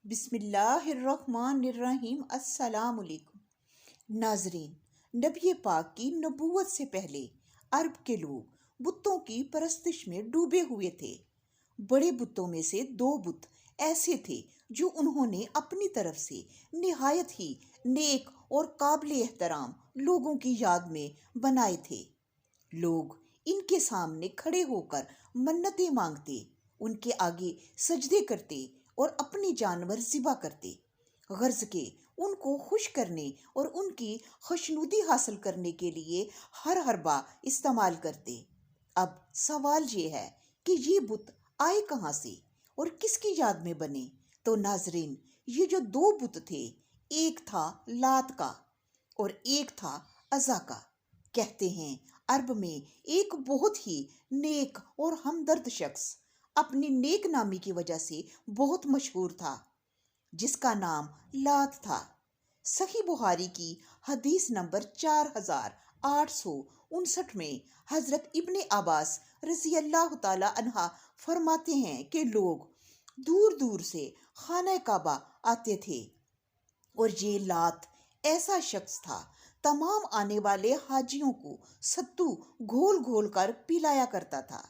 بسم اللہ الرحمن الرحیم۔ السلام علیکم ناظرین، نبی پاک کی نبوت سے پہلے عرب کے لوگ بتوں کی پرستش میں ڈوبے ہوئے تھے۔ بڑے بتوں میں سے 2 بت ایسے تھے جو انہوں نے اپنی طرف سے نہایت ہی نیک اور قابل احترام لوگوں کی یاد میں بنائے تھے۔ لوگ ان کے سامنے کھڑے ہو کر منتیں مانگتے، ان کے آگے سجدے کرتے اور اپنی جانور ذبح کرتے، غرض کہ ان کو خوش کرنے اور ان کی خوشنودی حاصل کرنے کے لیے ہر حربہ استعمال کرتے۔ اب سوال یہ ہے کہ یہ بت آئے کہاں سے اور کس کی یاد میں بنے؟ تو ناظرین، یہ جو 2 بت تھے، ایک تھا لات کا اور ایک تھا عزا کا۔ کہتے ہیں عرب میں ایک بہت ہی نیک اور ہمدرد شخص اپنی نیک نامی کی وجہ سے بہت مشہور تھا، جس کا نام لات تھا۔ صحیح بخاری کی حدیث نمبر 4859 میں حضرت ابن عباس رضی اللہ تعالی عنہ فرماتے ہیں کہ لوگ دور دور سے خانہ کعبہ آتے تھے اور یہ لات ایسا شخص تھا، تمام آنے والے حاجیوں کو ستو گھول گھول کر پلایا کرتا تھا۔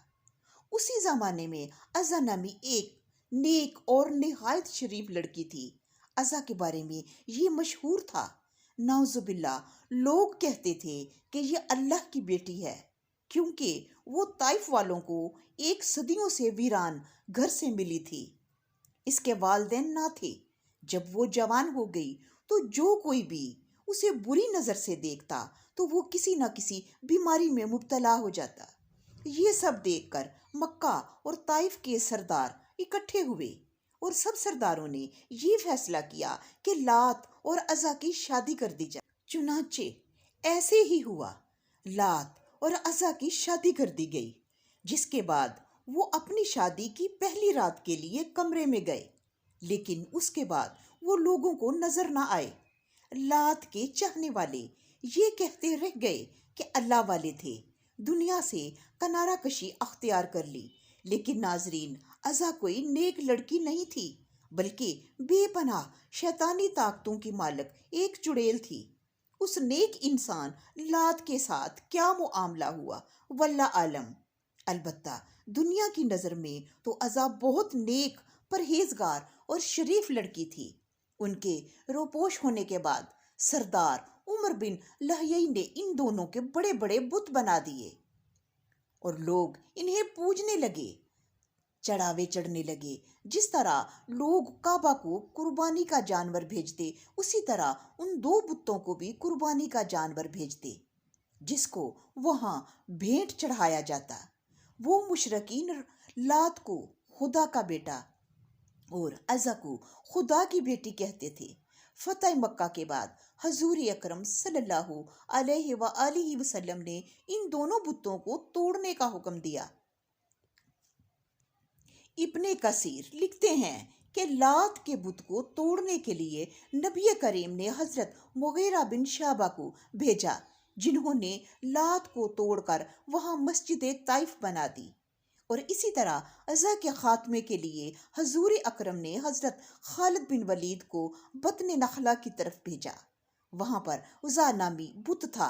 اسی زمانے میں عزا نامی ایک نیک اور نہایت شریف لڑکی تھی۔ عزا کے بارے میں یہ مشہور تھا، نعوذ باللہ، لوگ کہتے تھے کہ یہ اللہ کی بیٹی ہے، کیونکہ وہ طائف والوں کو ایک صدیوں سے ویران گھر سے ملی تھی۔ اس کے والدین نہ تھے۔ جب وہ جوان ہو گئی تو جو کوئی بھی اسے بری نظر سے دیکھتا تو وہ کسی نہ کسی بیماری میں مبتلا ہو جاتا۔ یہ سب دیکھ کر مکہ اور طائف کے سردار اکٹھے ہوئے اور سب سرداروں نے یہ فیصلہ کیا کہ لات اور عزا کی شادی کر دی جائے۔ چنانچہ ایسے ہی ہوا، لات اور عزا کی شادی کر دی گئی، جس کے بعد وہ اپنی شادی کی پہلی رات کے لیے کمرے میں گئے، لیکن اس کے بعد وہ لوگوں کو نظر نہ آئے۔ لات کے چاہنے والے یہ کہتے رہ گئے کہ اللہ والے تھے، دنیا سے کنارہ کشی اختیار کر لی۔ لیکن ناظرین، عزا کوئی نیک لڑکی نہیں تھی، بلکہ بے پناہ شیطانی طاقتوں کی مالک ایک چڑیل تھی۔ اس نیک انسان لات کے ساتھ کیا معاملہ ہوا واللہ عالم۔ البتہ دنیا کی نظر میں تو عزا بہت نیک، پرہیزگار اور شریف لڑکی تھی۔ ان کے روپوش ہونے کے بعد سردار عمر بن لہیعی نے ان دونوں کے بڑے بڑے بت بنا دیے اور لوگ انہیں پوجنے لگے، چڑھاوے چڑھنے لگے۔ جس طرح لوگ کعبہ کو قربانی کا جانور بھیجتے، اسی طرح ان 2 بتوں کو بھی قربانی کا جانور بھیجتے، جس کو وہاں بھینٹ چڑھایا جاتا۔ وہ مشرکین لات کو خدا کا بیٹا اور عزا کو خدا کی بیٹی کہتے تھے۔ فتح مکہ کے بعد حضور اکرم صلی اللہ علیہ وآلہ وسلم نے ان دونوں بتوں کو توڑنے کا حکم دیا۔ ابن کثیر لکھتے ہیں کہ لات کے بت کو توڑنے کے لیے نبی کریم نے حضرت مغیرہ بن شعبہ کو بھیجا، جنہوں نے لات کو توڑ کر وہاں مسجد طائف بنا دی، اور اسی طرح عزا کے خاتمے کے لیے حضور اکرم نے حضرت خالد بن ولید کو بطن نخلا کی طرف بھیجا۔ وہاں پر عزا نامی بت تھا۔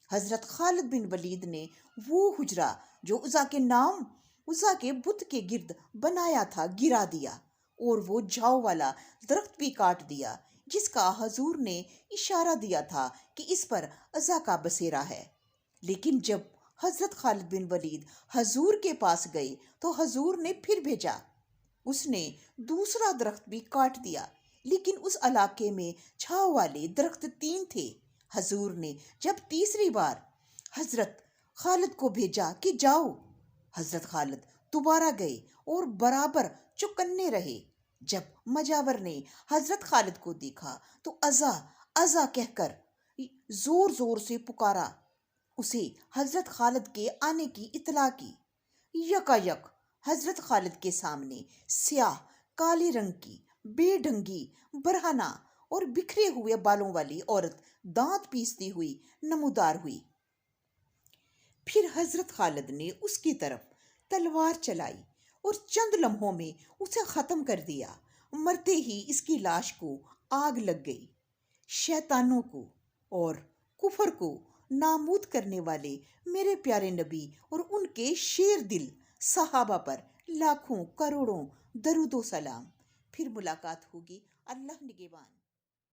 حضرت خالد بن ولید نے وہ حجرہ جو عزا کے بت کے گرد بنایا تھا گرا دیا، اور وہ جھاؤ والا درخت بھی کاٹ دیا، جس کا حضور نے اشارہ دیا تھا کہ اس پر عزا کا بسیرا ہے۔ لیکن جب حضرت خالد بن ولید حضور کے پاس گئے تو حضور نے پھر بھیجا۔ اس نے دوسرا درخت بھی کاٹ دیا، لیکن اس علاقے میں چھاؤ والے درخت 3 تھے۔ حضور نے جب تیسری بار حضرت خالد کو بھیجا کہ جاؤ، حضرت خالد دوبارہ گئے اور برابر چوکنے رہے۔ جب مجاور نے حضرت خالد کو دیکھا تو عزا عزا کہہ کر زور زور سے پکارا، اسے حضرت خالد کے آنے کی اطلاع کی۔ یکایک حضرت خالد کے سامنے سیاہ کالے رنگ کی بے ڈھنگی، برہنہ اور بکھرے ہوئے بالوں والی عورت دانت پیستی ہوئی نمودار ہوئی۔ پھر حضرت خالد نے اس کی طرف تلوار چلائی اور چند لمحوں میں اسے ختم کر دیا۔ مرتے ہی اس کی لاش کو آگ لگ گئی۔ شیطانوں کو اور کفر کو نابود کرنے والے میرے پیارے نبی اور ان کے شیر دل صحابہ پر لاکھوں کروڑوں درود و سلام۔ پھر ملاقات ہوگی۔ اللہ نگہبان۔